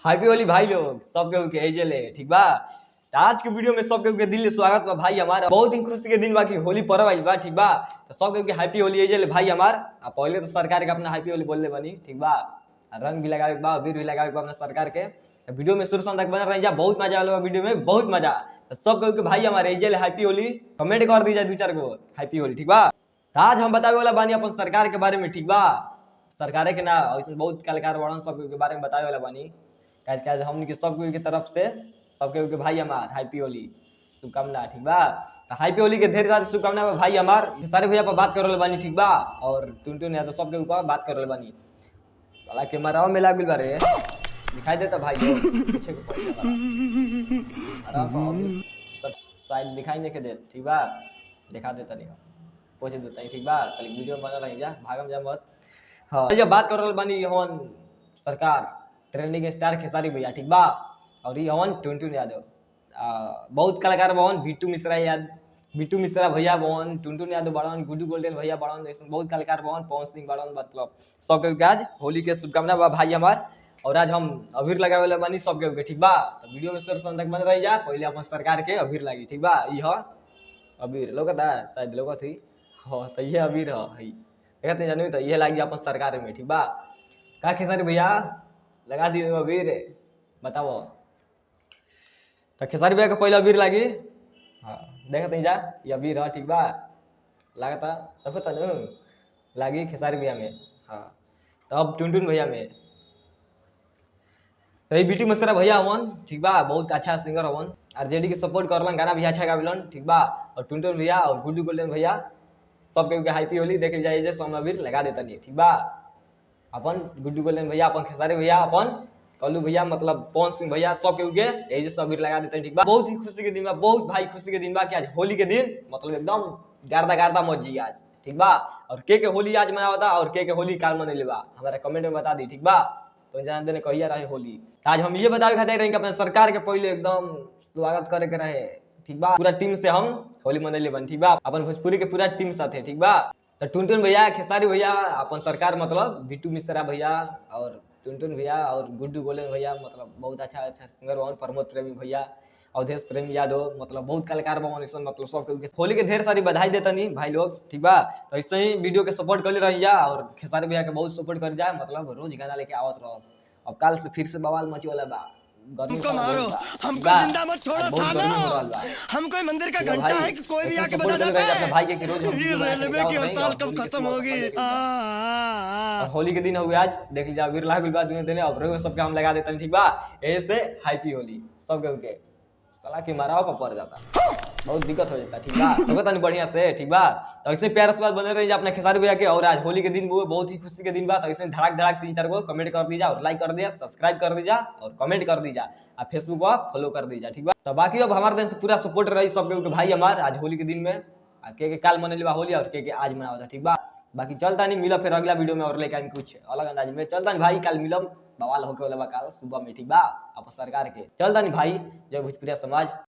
Happy Holi भाई लोग सब केहू के एजेले ठीक बा। आज के वीडियो में सब केहू के दिल से स्वागत बा भाई हमारा। बहुत ही खुशी के दिन बा कि होली पर्व आइल बा ठीक बा। तो सब केहू के हैप्पी होली एजेले भाई हमार। पहले तो सरकार के अपना हैप्पी होली बोलले बनी ठीक बा। रंग भी लगावे बा, अबीर भी लगावे बा अपना सरकार के। तो वीडियो में शुरू तक बना रही जा, बहुत मजा आला वीडियो में, बहुत मजा। तो सब केहू के भाई हमारे एजेले हैप्पी होली कमेंट कर दीजिए 2-4 गो हैप्पी होली ठीक बा। तो आज हम बतावे वाला बानी अपन सरकार के बारे में ठीक बा। सरकार के ना ऐसे बहुत कलाकार बड़न सब के बारे में बतावे वाला बानी। कैसे हमन के सब के तरफ से सब के भाई हमार हैप्पी होली शुभकामना ठीक बा। तो हैप्पी होली के ढेर सारी शुभकामना बा भाई हमार। सारे भैया पर बात करल बानी ठीक बा। और टुनटुन है तो सब के ऊपर बात करल बानी। साला के मराव में लाग गेल बारे दिखाई देता भाई पीछे को पड़ता आराम सब साइड दिखाई नहीं के दे ठीक बा। दिखा देता नहीं पहुंच देता ठीक बा। चल वीडियो बना रही जा, भागम जा मत। हां जब बात करल बानी हवन सरकार ट्रेंडिंग स्टार खेसारी भैया ठीक बा। और ये हवन टुनटुन यादव। बहुत कलाकार बहन बिट्टू मिश्रा भैया बहन, टुनटुन यादव बड़न, गुड्डू गोल्डन भैया बड़न, ऐसे बहुत कलाकार बहन, पवन सिंह बड़न। मतलब सब के आज होली के शुभकामना बा भाई हमार। और आज हम अबीर लगावे वाला बानी सब के ठीक बा। तो वीडियो में शुरू तक बन रही जा। पहले अपन सरकार के अबीर लागी ठीक बा। ई ह अबीर लोगता शायद लोगत हुई। हां तो ये अबीर है कहते जानू। तो ये लागी अपन सरकार में ठीक बा। का खेसारी भैया लगा दी अबीर बताओ। तो खेसारी भैया के पहले अबीर लागी। हाँ देखते जा ये अबीर है ठीक बा। लगता देखो तनु लागी खेसारी भैया में। हाँ तो अब टुनटुन भैया में। तो ये बिट्टू मिश्रा भैया हवन ठीक बा। बहुत अच्छा सिंगर हवन। आरजेडी के सपोर्ट करलन, गाना भी अच्छा गाविलन ठीक बा। और टुनटुन भैया और गुड्डू गोल्डन भैया सब के हैप्पी होली देख जाए जे सोम अबीर लगा देता नहीं ठीक बा। अपन गुड्डू गोल्डन भैया, अपन खेसारी भैया, अपन कल्लू भैया, मतलब पवन सिंह भैया सब के यही सब अबीर लगा देते हैं ठीक बा। बहुत ही खुशी के दिन बा, बहुत भाई खुशी के दिन बा कि आज होली के दिन मतलब एकदम गार्दा मच जी आज ठीक बा। और के होली आज मनावता और के होली काल मनेले बा हमारा कमेंट में बता दी ठीक बा। तो जान देने कहिया रहे होली। आज हम ये बतावे खातिर रहे कि अपने सरकार के पहले एकदम स्वागत करे के रहे ठीक बा। पूरा टीम से हम होली मनेले बन ठीक बा। अपन भोजपुरी के पूरा टीम साथ है ठीक बा। तो टुनटुन भैया, खेसारी भैया, अपन सरकार मतलब बिट्टू मिश्रा भैया और टुनटुन भैया और गुड्डू गोल्डन भैया मतलब बहुत अच्छा सिंगर बहन, प्रमोद प्रेमी भैया, अवधेश प्रेमी यादव, मतलब बहुत कलाकार बहन ऐसा मतलब सब होली के ढेर सारी बधाई देता नहीं भाई लोग ठीक बा। तो ऐसे ही वीडियो के सपोर्ट कर रही जा। और खेसारी भैया के बहुत सपोर्ट कर जाए, मतलब रोज गाना लेके आवत रहो। अब कल से फिर से बवाल मची वाला बा। हमको मारो, हमको जिंदा मत छोड़ो सालो। हम कोई मंदिर का घंटा है कि कोई भी आके बजा जाता है। अपने भाई के रोज ये रेलवे की हड़ताल कब खत्म होगी? और होली के दिन हुए आज देख लीजिए अबीर लागल बा दुनिया देने। अब सबके हम लगा देते हैं ठीक बा। ऐसे हैप्पी होली सब के साला की माराव पर पड़ जाता, बहुत दिक्कत हो जाता ठीक बा। तो तनी बढ़िया से ठीक बा। तो ऐसे प्यार से बात बने रही अपने खेसारी भैया के। और आज होली के दिन वो बहुत ही खुशी के दिन बा। तो ऐसे धड़ाक 3-4 गो कमेंट कर दीजा और लाइक कर दिया, सब्सक्राइब कर दीजा और कमेंट कर दीजा और फेसबुक पर फॉलो कर दीजा ठीक बा। तो बाकी अब हमारे दिन से पूरा सपोर्ट रही सब के भाई हमार आज होली के दिन में। के काल मनेले बा होली और के आज मनावता ठीक बा। बाकी चलता नहीं मिला फिर अगला वीडियो में और लेकर कुछ अलग अंदाज में चलता नहीं भाई। कल मिलम बवाल होके वाला बा कल सुबह में ठीक बा। अब सरकार के चलता नहीं भाई। जय भोजपुरिया समाज।